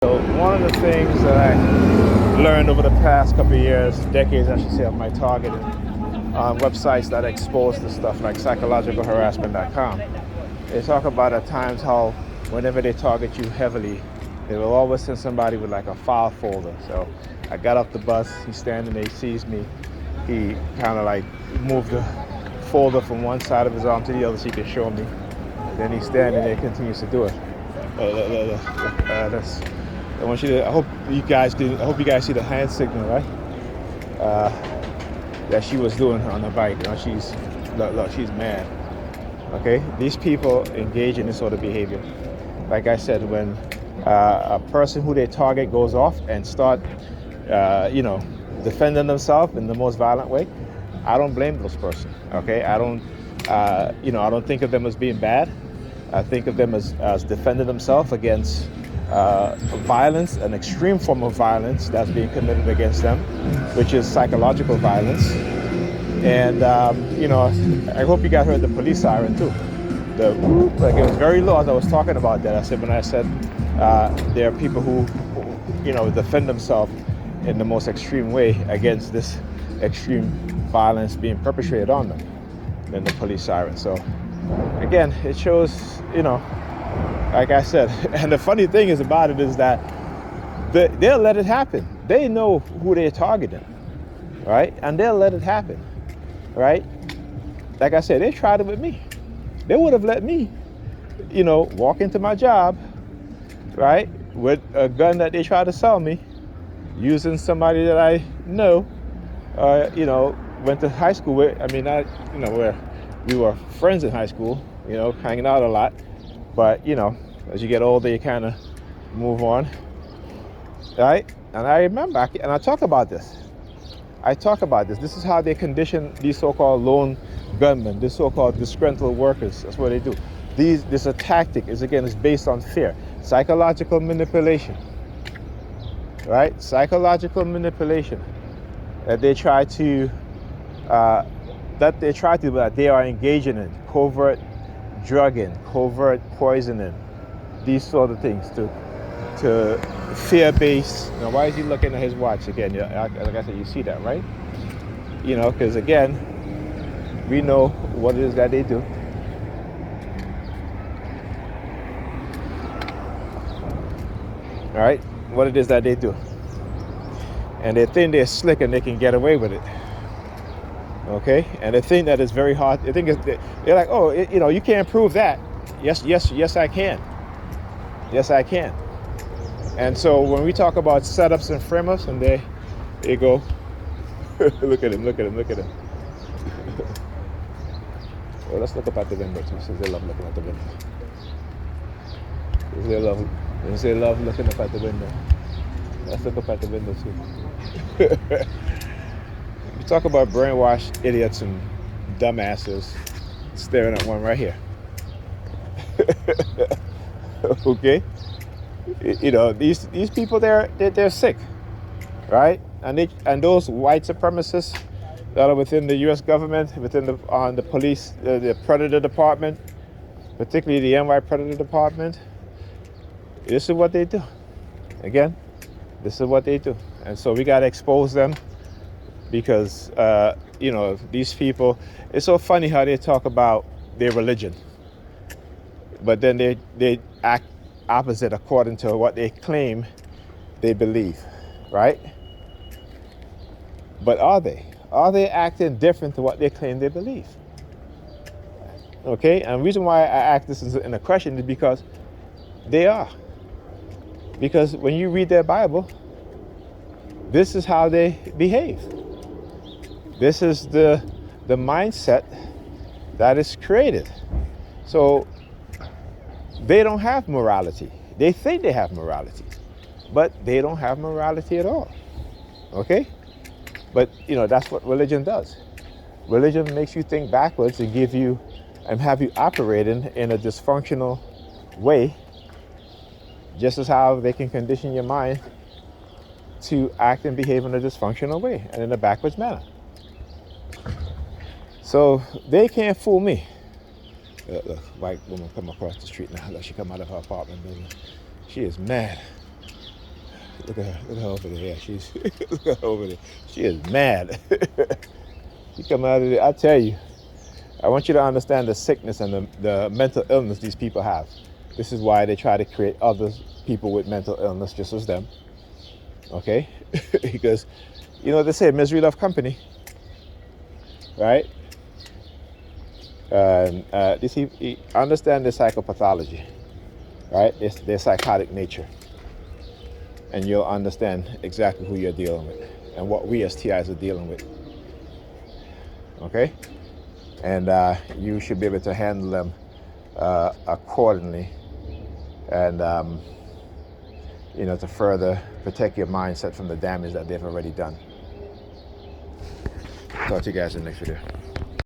So one of the things that I learned over the past couple of years, decades I should say, of my targeting on websites that expose this stuff like psychologicalharassment.com, they talk about at times how whenever they target you heavily, they will always send somebody with like a file folder. So I got off the bus, he's standing there, he sees me, he kind of like moved the folder from one side of his arm to the other so he could show me. Then he's standing there, continues to do it. That's I want you to. I hope you guys see the hand signal, right? That she was doing on the bike. You know, look, she's mad. Okay, these people engage in this sort of behavior. Like I said, when a person who they target goes off and start, defending themselves in the most violent way, I don't blame those persons. Okay, I don't think of them as being bad. I think of them as defending themselves against violence, an extreme form of violence that's being committed against them, which is psychological violence. And, I hope you guys heard the police siren too. The whoop, like it was very low as I was talking about that. When I said there are people who defend themselves in the most extreme way against this extreme violence being perpetrated on them, then the police siren. So again, it shows, like I said, and the funny thing is about it is that they'll let it happen. They know who they're targeting, right? And they'll let it happen, right? Like I said, they tried it with me. They would have let me, walk into my job, right, with a gun that they tried to sell me, using somebody that I know, went to high school with. Where we were friends in high school, hanging out a lot. But, as you get older, you kind of move on, right? And I remember, and I talk about this. This is how they condition these so-called lone gunmen, these so-called disgruntled workers. That's what they do. This a tactic is based on fear, psychological manipulation, right? Psychological manipulation that they try to, that they are engaging in covert drugging, covert poisoning, these sort of things to fear-based. Now, why is he looking at his watch again? Like I said, you see that, right? Because again, we know what it is that they do. All right, what it is that they do, and they think they're slick and they can get away with it. Okay, and they think that it's very hard. They think they're like, oh, you can't prove that. Yes, I can. Yes, I can. And so when we talk about setups and frame-ups, and they go, look at him. Well, let's look up at the window too, since they love looking at the window. Since they love looking up at the window. Let's look up at the window too. We talk about brainwashed idiots and dumbasses staring at one right here. Okay, these people they're sick, right? And those white supremacists that are within the U.S. government, within the police, the Predator Department, particularly the NY Predator Department. This is what they do. Again, this is what they do, and so we got to expose them. Because, these people, it's so funny how they talk about their religion, but then they act opposite according to what they claim they believe, right? But are they? Are they acting different to what they claim they believe? Okay, and the reason why I ask this in a question is because they are. Because when you read their Bible, this is how they behave. This is the mindset that is created. So they don't have morality. They think they have morality, but they don't have morality at all. Okay? But that's what religion does. Religion makes you think backwards and have you operating in a dysfunctional way, just as how they can condition your mind to act and behave in a dysfunctional way and in a backwards manner. So they can't fool me. Look, white woman come across the street now. Look, she come out of her apartment building. She is mad. Look at her. Look at her over there. Yeah, she's look at her over there. She is mad. She come out of there. I tell you, I want you to understand the sickness and the mental illness these people have. This is why they try to create other people with mental illness just as them. Okay? Because, you know, they say misery love company. Right? Understand the psychopathology. Right? It's their psychotic nature. And you'll understand exactly who you're dealing with and what we as TIs are dealing with. Okay? And you should be able to handle them accordingly, and you know, to further protect your mindset from the damage that they've already done. Talk to you guys in the next video.